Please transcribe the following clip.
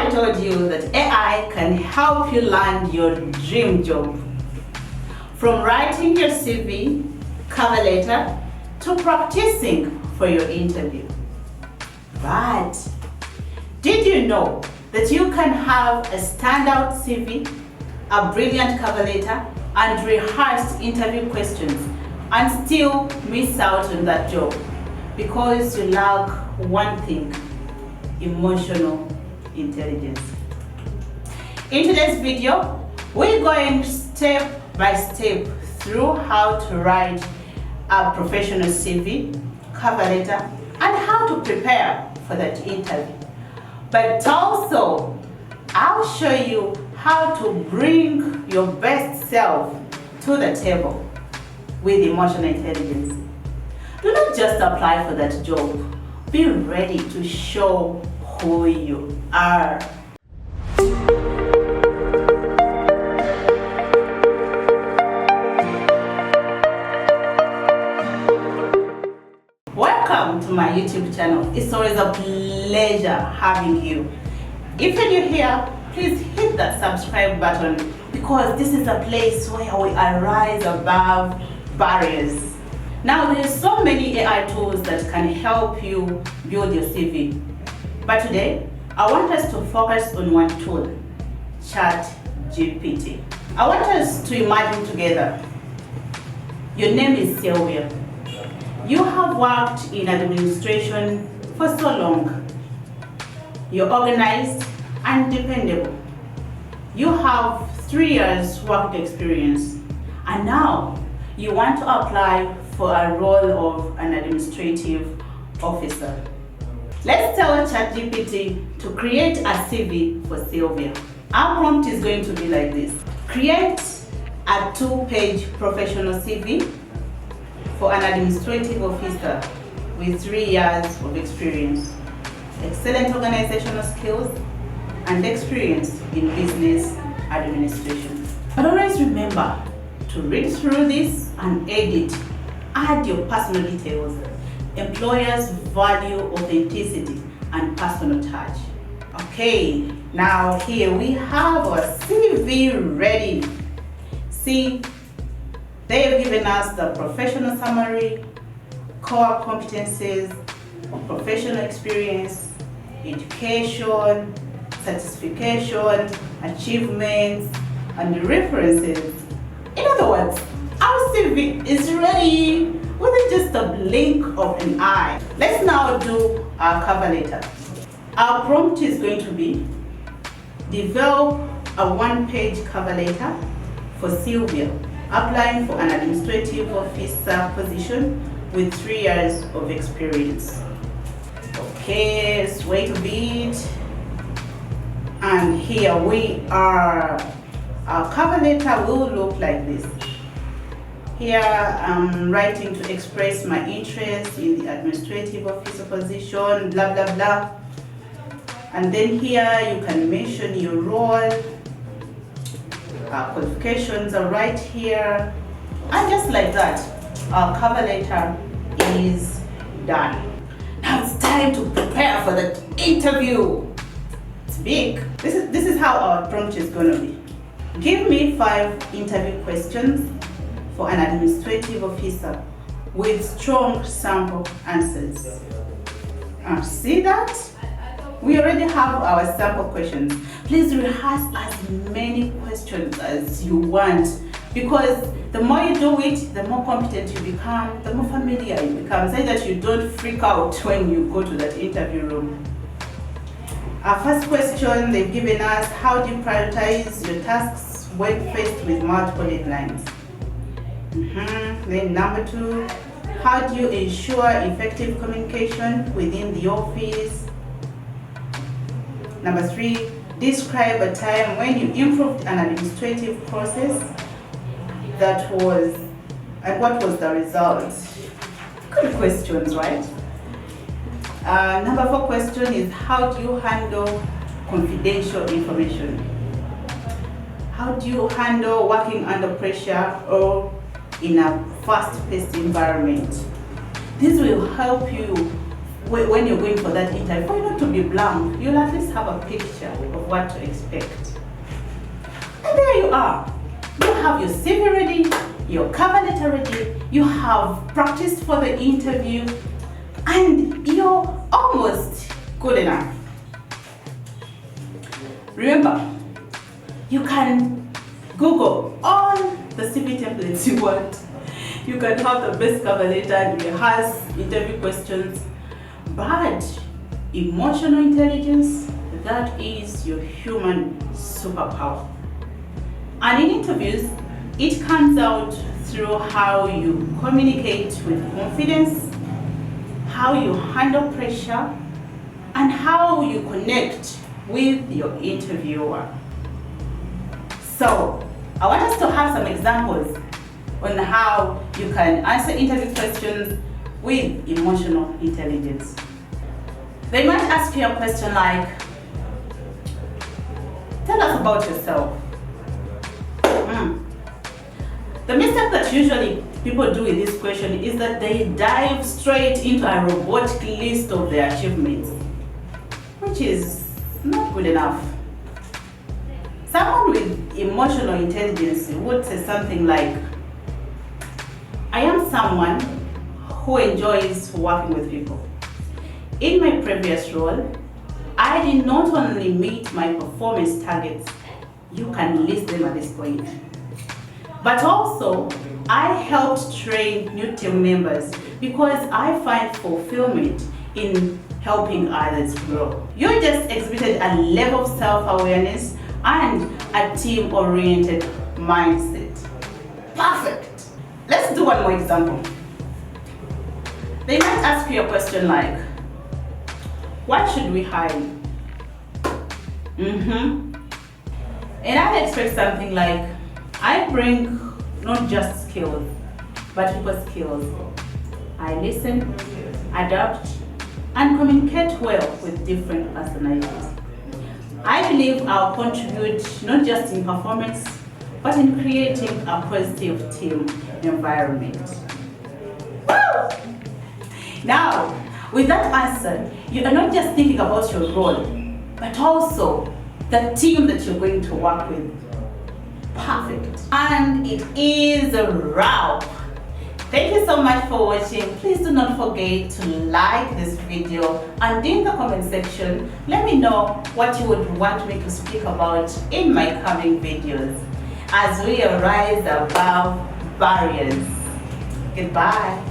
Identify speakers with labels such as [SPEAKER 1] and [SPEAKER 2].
[SPEAKER 1] I told you that AI can help you land your dream job. From writing your CV, cover letter, to practicing for your interview. But did you know that you can have a standout CV, a brilliant cover letter, and rehearsed interview questions and still miss out on that job because you lack one thing: emotional intelligence? In today's video, we're going step by step through how to write a professional CV, cover letter, and how to prepare for that interview. But also, I'll show you how to bring your best self to the table with emotional intelligence. Do not just apply for that job. Be ready to show who you are. Welcome to my YouTube channel. It's always a pleasure having you. If you're new here, please hit that subscribe button because this is a place where we arise above barriers. Now, there's so many AI tools that can help you build your CV. But today, I want us to focus on one tool, ChatGPT. I want us to imagine together. Your name is Sylvia. You have worked in administration for so long. You're organized and dependable. You have 3 years work experience, and now you want to apply for a role of an administrative officer. Let's tell ChatGPT to create a CV for Sylvia. Our prompt is going to be like this: create a 2-page professional CV for an administrative officer with 3 years of experience, excellent organizational skills, and experience in business administration. But always remember to read through this and edit. Add your personal details. Employers value authenticity and personal touch. Okay, now here we have our CV ready. See, they've given us the professional summary, core competencies, professional experience, education, certification, achievements, and references. In other words, our CV is ready within just a blink of an eye. Let's now do our cover letter. Our prompt is going to be: develop a 1-page cover letter for Sylvia, applying for an administrative officer position with 3 years of experience. Okay, let's wait a bit. And here we are. Our cover letter will look like this. Here I'm writing to express my interest in the administrative officer position, blah blah blah. And then here you can mention your role. Our qualifications are right here. And just like that, our cover letter is done. Now it's time to prepare for the interview. It's big. This is how our prompt is going to be. Give me 5 interview questions for an administrative officer with strong sample answers. See that? We already have our sample questions. Please rehearse as many questions as you want, because the more you do it, the more competent you become, the more familiar you become, so that you don't freak out when you go to that interview room. Our first question they've given us: how do you prioritize your tasks when faced with multiple deadlines? Then number 2, how do you ensure effective communication within the office? Number 3, describe a time when you improved an administrative process and what was the result? Good questions, right? Number 4 question is: how do you handle confidential information? How do you handle working under pressure or in a fast-paced environment? This will help you when you're going for that interview, for you not to be blank, you'll at least have a picture of what to expect. And there you are. You have your CV ready, your cover letter ready, you have practiced for the interview, and you're almost good enough. Remember, you can Google all the CV templates you want. You can have the best cover letter and rehearse interview questions, but emotional intelligence, that is your human superpower. And in interviews, it comes out through how you communicate with confidence, how you handle pressure, and how you connect with your interviewer. So, I want us to have some examples on how you can answer interview questions with emotional intelligence. They might ask you a question like, tell us about yourself. The mistake that usually people do with this question is that they dive straight into a robotic list of their achievements, which is not good enough. Someone with emotional intelligence would say something like, I am someone who enjoys working with people. In my previous role, I did not only meet my performance targets, you can list them at this point, but also I helped train new team members because I find fulfillment in helping others grow. You just exhibited a level of self-awareness and a team-oriented mindset. Perfect. Let's do one more example. They might ask you a question like, why should we hire you? And I expect something like, I bring not just skills, but people skills. I listen, adapt, and communicate well with different personalities. I believe I'll contribute not just in performance, but in creating a positive team environment. Woo! Now, with that answer, you are not just thinking about your role, but also the team that you're going to work with. Perfect. And it is a wrap. Thank you so much for watching. Please do not forget to like this video, and in the comment section, let me know what you would want me to speak about in my coming videos as we rise above barriers. Goodbye.